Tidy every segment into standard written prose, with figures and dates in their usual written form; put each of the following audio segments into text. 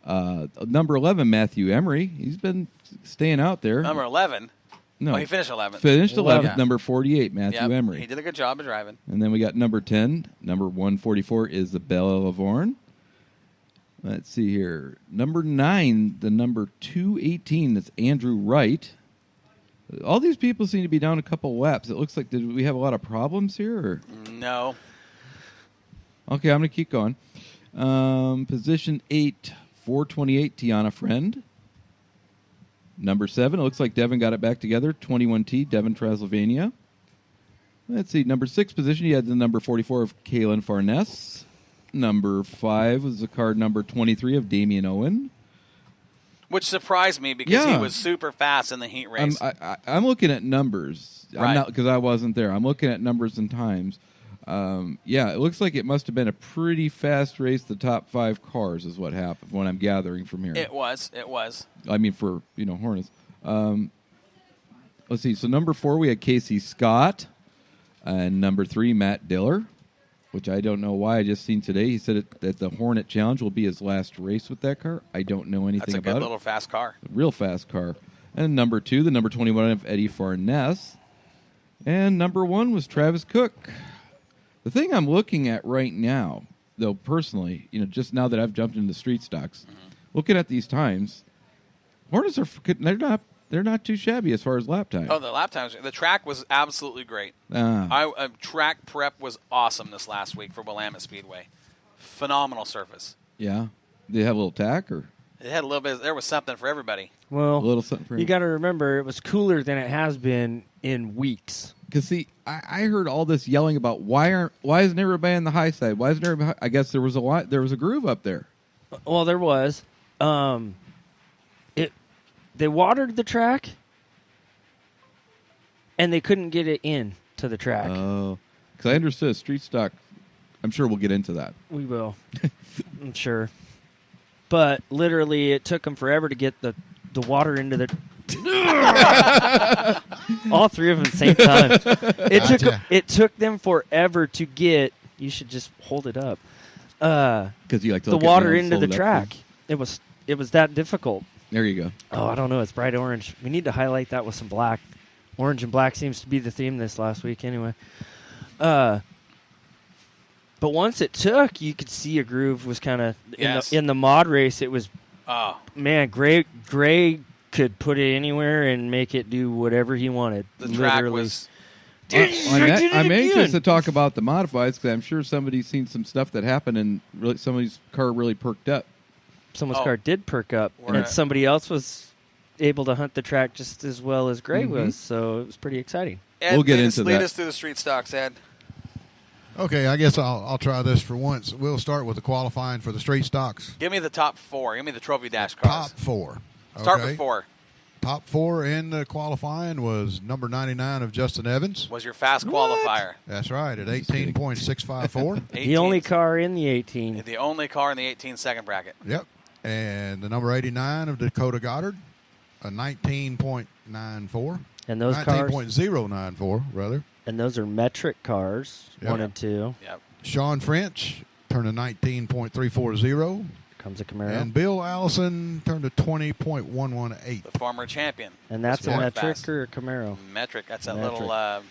Number 11, Matthew Emery. He's been staying out there. Number 11? No. Oh, he finished 11th. Finished 11th. Yeah. Number 48, Matthew Emery. He did a good job of driving. And then we got number 10. Number 144 is the Belle Lavorne. Let's see here. Number 9, the number 218, that's Andrew Wright. All these people seem to be down a couple laps. It looks like, did we have a lot of problems here? Or? No. Okay, I'm going to keep going. Position 8, 428, Tiana Friend. Number 7, it looks like Devin got it back together. 21T, Devin Transylvania. Let's see, number 6 position, you had the number 44 of Kaylin Farness. Number 5 was the card number 23 of Damian Owen. Which surprised me because he was super fast in the heat race. I'm looking at numbers. Right. I'm not, because I wasn't there. I'm looking at numbers and times. It looks like it must have been a pretty fast race. The top 5 cars is what happened when I'm gathering from here. It was. I mean, for, Hornets. Let's see. So number 4, we had Casey Scott. And number 3, Matt Diller, which I don't know why. I just seen today. He said that the Hornet Challenge will be his last race with that car. I don't know anything about it. That's a good little fast car. Real fast car. And number 2, the number 21 of Eddie Farness. And number 1 was Travis Cook. The thing I'm looking at right now, though, personally, just now that I've jumped into street stocks, looking at these times, Hornets they're not too shabby as far as lap time. Oh, the lap times. The track was absolutely great. Track prep was awesome this last week for Willamette Speedway. Phenomenal surface. Yeah. Did they have a little tack or? It had a little bit. There was something for everybody. Well, a little something for you got to remember, it was cooler than it has been in weeks. Because see, I heard all this yelling about why isn't everybody on the high side? Why isn't everybody? I guess there was a groove up there. Well, there was. They watered the track, and they couldn't get it in to the track. Oh, because I understood street stock. I'm sure we'll get into that. We will. I'm sure. But literally, it took them forever to get the water into the. All 3 of them at the same time. It took them forever to get. You should just hold it up. Because you like to the water into the track. It was that difficult. There you go. Oh, I don't know. It's bright orange. We need to highlight that with some black. Orange and black seems to be the theme this last week anyway. But once it took, you could see a groove was kind of in the mod race. It was, man, Gray could put it anywhere and make it do whatever he wanted. The track was. I'm anxious to talk about the modifieds because I'm sure somebody's seen some stuff that happened and really somebody's car really perked up. Someone's car did perk up, and somebody else was able to hunt the track just as well as Gray was, so it was pretty exciting. Ed, we'll get into that. Lead us through the street stocks, Ed. Okay, I guess I'll try this for once. We'll start with the qualifying for the street stocks. Give me the top 4. Give me the Trophy Dash cars. Top 4. Okay. Start with 4. Top 4 in the qualifying was number 99 of Justin Evans. Was your fast qualifier. That's right, at 18.654. The only car in the 18. The only car in the 18-second bracket. Yep. And the number 89 of Dakota Goddard, a 19.94. And those cars 19.094, rather. And those are metric cars, 1 and 2. Yep. Sean French turned a 19.340. Comes a Camaro. And Bill Allison turned a 20.118. The former champion. And that's a metric or a Camaro? Metric. That's a little, I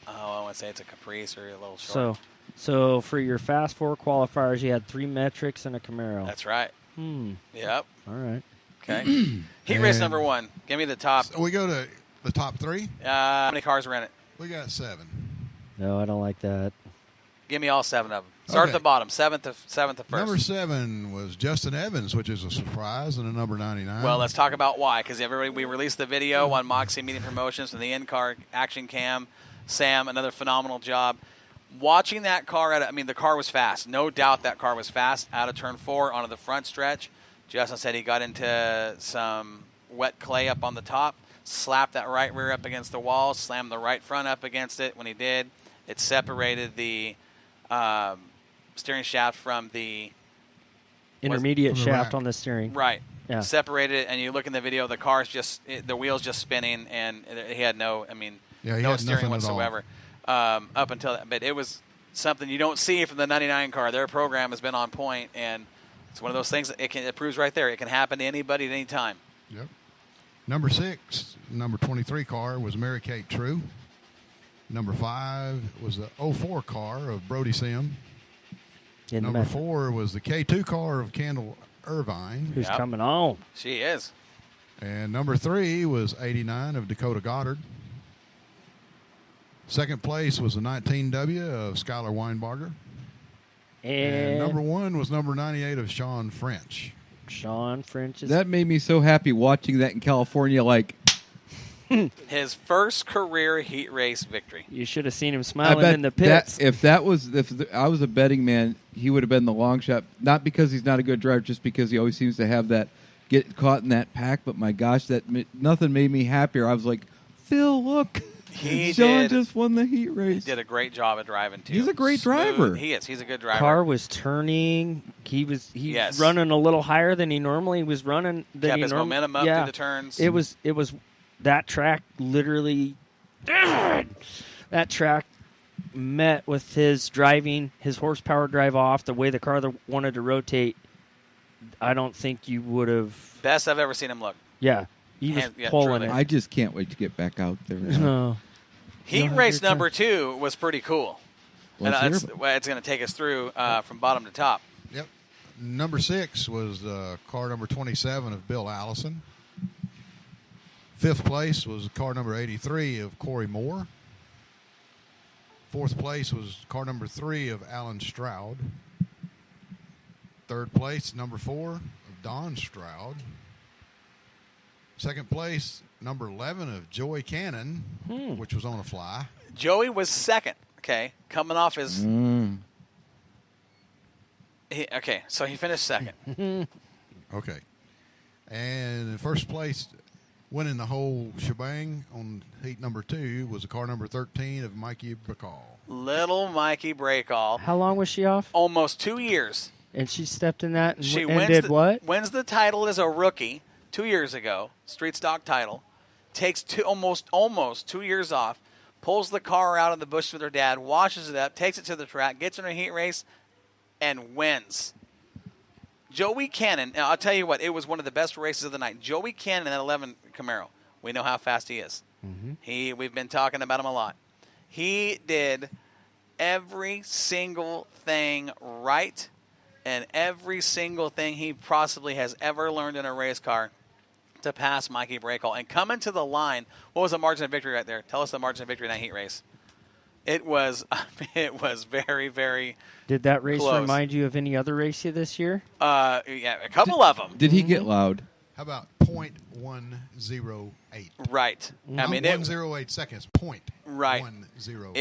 want to say it's a Caprice or a little short. So for your Fast 4 qualifiers, you had 3 metrics and a Camaro. That's right. Yep. All right. Okay. Heat race number 1. Give me the top. So we go to the top 3. How many cars were in it? We got 7. No, I don't like that. Give me all 7 of them. Start at the bottom, 7th to first. Number 7 was Justin Evans, which is a surprise, and a number 99. Well, let's talk about why. Because we released the video on Moxie Media Promotions from the in-car action cam. Sam, another phenomenal job. Watching that car, the car was fast. No doubt that car was fast. Out of turn 4 onto the front stretch. Justin said he got into some wet clay up on the top, slapped that right rear up against the wall, slammed the right front up against it. When he did, it separated the steering shaft from the intermediate shaft on the steering. Right. Yeah. Separated it, and you look in the video, the car's the wheel's just spinning, and he had no steering whatsoever up until that. But it was something you don't see from the 99 car. Their program has been on point, and It's one of those things that it proves right there. It can happen to anybody at any time. Yep. Number 6, number 23 car was Mary Kate True. Number 5 was the 04 car of Brody Sim. Number 4 was the K2 car of Kendall Irvine. Who's coming on? She is. And number 3 was 89 of Dakota Goddard. Second place was the 19W of Skylar Weinbarger. And number 1 was number 98 of Sean French. Sean French is... That made me so happy watching that in California. Like his first career heat race victory. You should have seen him I smiling bet in the pits. if I was a betting man, he would have been the long shot. Not because he's not a good driver, just because he always seems to have that get caught in that pack. But my gosh, nothing made me happier. I was like, Phil, look. Sean just won the heat race. He did a great job of driving, too. He's a great driver. He is. He's a good driver. Car was turning. He was running a little higher than he normally was running. Kept his momentum up through the turns. It was that track literally. That track met with his driving, his horsepower drive off, the way the car wanted to rotate. I don't think you would have. Best I've ever seen him look. Yeah. He was pulling it. I just can't wait to get back out there. No. Heat race number 2 was pretty cool. Let's and it's going to take us through from bottom to top. Yep. Number 6 was car number 27 of Bill Allison. 5th place was car number 83 of Corey Moore. 4th place was car number 3 of Alan Stroud. 3rd place, number 4 of Don Stroud. 2nd place, number 11 of Joey Cannon, which was on a fly. Joey was 2nd, coming off his... So he finished 2nd. Okay. And in 1st place, winning the whole shebang on heat number 2 was the car number 13 of Mikey Bacall. Little Mikey Breakall. How long was she off? Almost 2 years. And she stepped in that She did what? Wins the title as a rookie 2 years ago, street stock title. Takes almost 2 years off, pulls the car out of the bush with her dad, washes it up, takes it to the track, gets in a heat race, and wins. Joey Cannon, now I'll tell you what, it was one of the best races of the night. Joey Cannon in that 11 Camaro, we know how fast he is. Mm-hmm. We've been talking about him a lot. He did every single thing right and every single thing he possibly has ever learned in a race car to pass Mikey Breakall. And coming to the line, what was the margin of victory right there? Tell us the margin of victory in that heat race. It was very, very Did that race close. Remind you of any other race this year? Yeah, a couple of them. Did he get loud? How about 0.108? Right. I mean, 108 seconds. Point. Right. 108.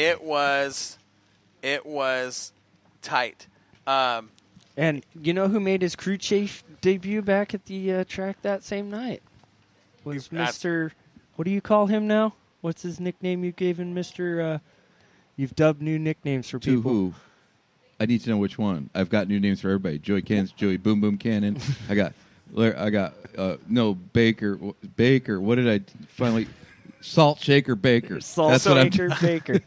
It was tight. And you know who made his crew chief debut back at the track that same night? Was Mr. What do you call him now? What's his nickname you gave him, Mr. You've dubbed new nicknames for people. To who? I need to know which one. I've got new names for everybody. Joey Cannon's Joey Boom Boom Cannon. I got Baker. Baker. What did I finally? Salt Shaker Baker. Salt Shaker Baker.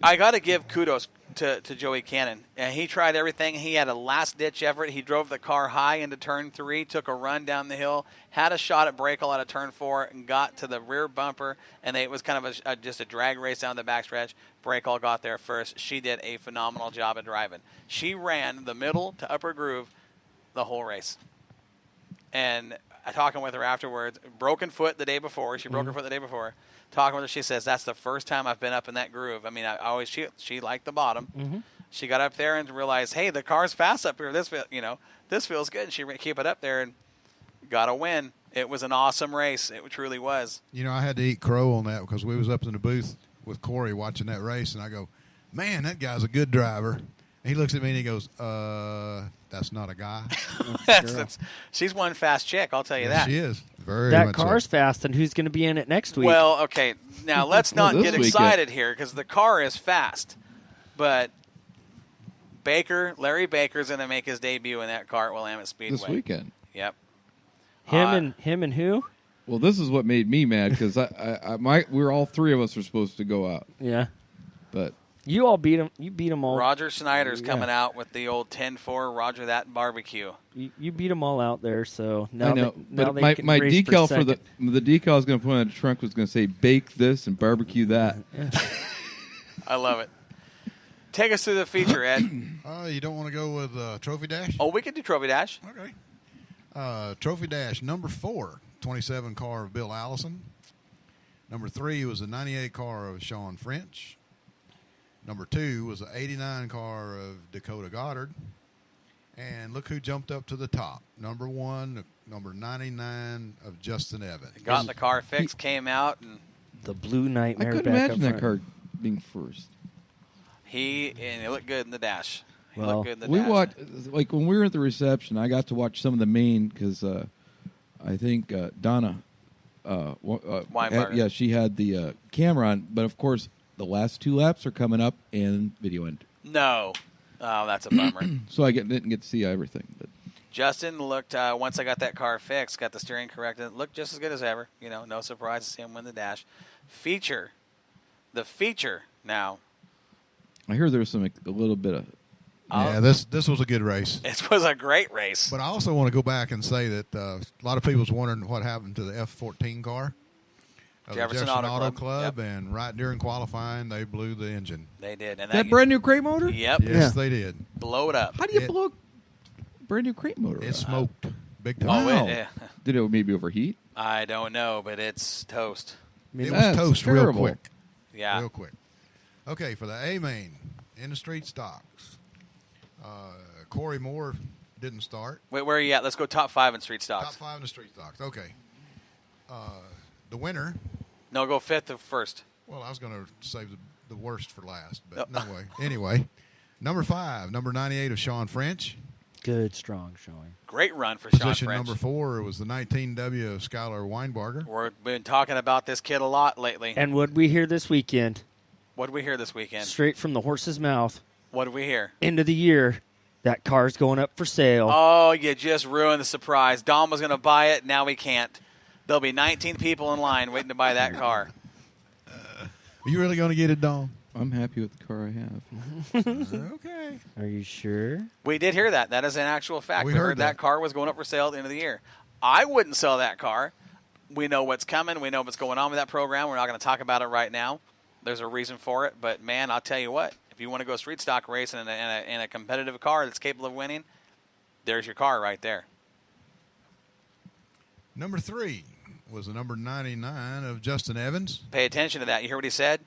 I got to give kudos to Joey Cannon. He tried everything. He had a last-ditch effort. He drove the car high into Turn 3, took a run down the hill, had a shot at Breakall out of Turn 4, and got to the rear bumper, and it was kind of just a drag race down the backstretch. Breakall got there first. She did a phenomenal job of driving. She ran the middle to upper groove the whole race. And talking with her afterwards, broken foot the day before. She broke her foot the day before. Talking with her, she says, that's the first time I've been up in that groove. I mean, she liked the bottom. Mm-hmm. She got up there and realized, hey, the car's fast up here. This feels good. And she keep it up there and got a win. It was an awesome race. It truly was. You know, I had to eat crow on that because we was up in the booth with Corey watching that race, and I go, man, that guy's a good driver. And he looks at me and he goes, that's not a guy. She's one fast chick, I'll tell you that. She is. Very that much car's so. Fast, and who's going to be in it next week? Well, okay, now let's not get weekend. excited here because the car is fast. But Larry Baker's going to make his debut in that car at Willamette Speedway. This weekend. Yep. Him and who? Well, this is what made me mad because we're all three of us are supposed to go out. Yeah. But You all beat him. You beat them all. Roger Schneider's coming out with the old 10-4 Roger that barbecue. You beat them all out there. So now I know, now but they my can my race decal for for the decal I was going to put on the trunk was going to say bake this and barbecue that. I love it. Take us through the feature, Ed. You don't want to go with Trophy Dash? Oh, we could do Trophy Dash. Okay. Trophy Dash number 4, 27 car of Bill Allison. Number 3 was a 98 car of Sean French. Number 2 was an 89 car of Dakota Goddard. And look who jumped up to the top. Number 1, number 99 of Justin Evans. Got the car fixed, came out, and the Blue I Nightmare. couldn't back imagine up that front. car being first. he looked good in the dash. He Well, looked good in the We dash. watched, like when we were at the reception, I got to watch some of the main because I think Donna, Weinberger. she had the camera on. But of course, the last 2 laps are coming up and video end. No. Oh, that's a bummer. So I didn't get to see everything. But Justin looked, once I got that car fixed, got the steering corrected, looked just as good as ever. You know, no surprise to see him win the dash. The feature now. I hear there was a little bit of. Yeah, this was a good race. It was a great race. But I also want to go back and say that a lot of people was wondering what happened to the F-14 car. Of the Jefferson Auto Club. Yep. And right during qualifying, they blew the engine. They did. And That brand new crate motor? Yep. Yes, they did. Blow it up. How do you blow a brand new crate motor? It smoked big time. Oh, Wow. yeah. Did it maybe overheat? I don't know, but it's toast. It was That's toast terrible. real quick. Yeah. Real quick. Okay, for the A main in the street stocks, Corey Moore didn't start. Wait, where are you at? Let's go top 5 in street Top stocks. 5 in the street stocks. Okay. The winner. No, go 5th or 1st. Well, I was going to save the worst for last, but no way. Anyway, number 5, number 98 of Sean French. Good, strong showing. Great run for Sean Position French. number 4 was the 19W of Skylar Weinbarger. We've been talking about this kid a lot lately. And what we hear this weekend, What did we hear this weekend? straight from the horse's mouth, What did we hear? end of the year, that car's going up for sale. Oh, you just ruined the surprise. Dom was going to buy it. Now he can't. There'll be 19 people in line waiting to buy that car. Are you really going to get it, Dom? I'm happy with the car I have. Okay. Are you sure? We did hear that. That is an actual fact. We We heard heard that that. car was going up for sale at the end of the year. I wouldn't sell that car. We know what's coming. We know what's going on with that program. We're not going to talk about it right now. There's a reason for it. But, man, I'll tell you what. If you want to go street stock racing in a competitive car that's capable of winning, there's your car right there. Number 3 was the number 99 of Justin Evans. Pay attention to that. You hear what he said?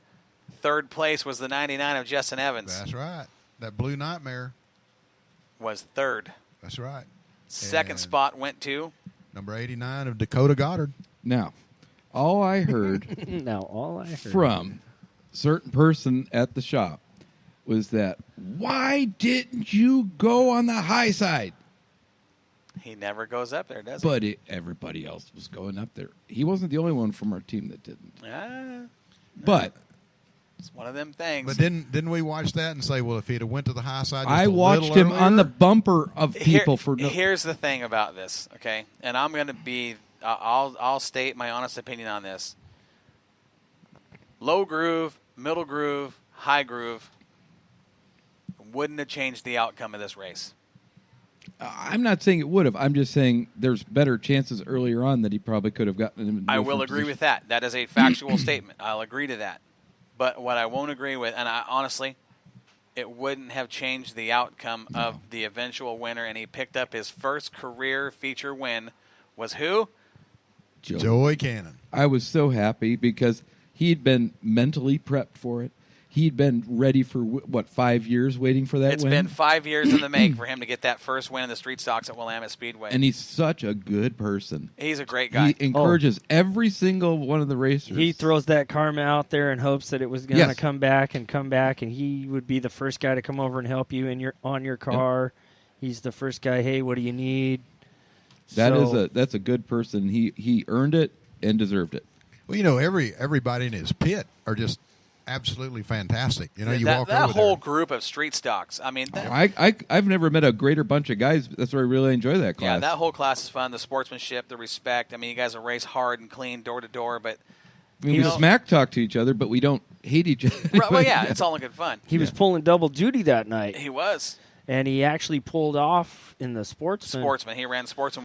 3rd place was the 99 of Justin Evans. That's right. That Blue Nightmare. Was 3rd. That's right. 2nd And spot went to number 89 of Dakota Goddard. Now, all I heard Now, all I heard. from a certain person at the shop was that, why didn't you go on the high side? he never goes up there, does But everybody else was going up there. He wasn't the only one from our team that didn't. he? But It's one of them things. But didn't we watch that and say, well, if he'd have went to the high side just I a watched little him on the earlier? bumper of people for no. Here's the thing about this, okay? And I'm going to be I'll state my honest opinion on this. Low groove, middle groove, high groove wouldn't have changed the outcome of this race. I'm not saying it would have. I'm just saying there's better chances earlier on that he probably could have gotten him in I different will agree position. with that. That is a factual statement. I'll agree to that. But what I won't agree with, and honestly, it wouldn't have changed the outcome of the eventual winner, and he picked up his first career feature win, was who? Joey Cannon. I was so happy because he'd been mentally prepped for it. He'd been ready for, 5 years waiting for that It's win? been 5 years in the make for him to get that first win in the street stocks at Willamette Speedway. And he's such a good person. He's a great guy. He encourages every single one of the racers. He throws that karma out there in hopes that it was going to Yes. come back, and he would be the first guy to come over and help you on your car. He's the first guy. Hey, what do you need? That's a good person. He earned it and deserved it. Well, everybody in his pit are just absolutely fantastic. You that walk that over whole there. group of street stocks. I mean, I've never met a greater bunch of guys. That's why I really enjoy that class. yeah, that whole class is fun. The sportsmanship, the respect. I mean, you guys will race hard and clean door to door, but I mean, we smack talk to each other, but we don't hate each other. Right, well, yeah, it's all in good fun. He was pulling double duty that night. He was. And he actually pulled off in the Sportsman. He ran Sportsman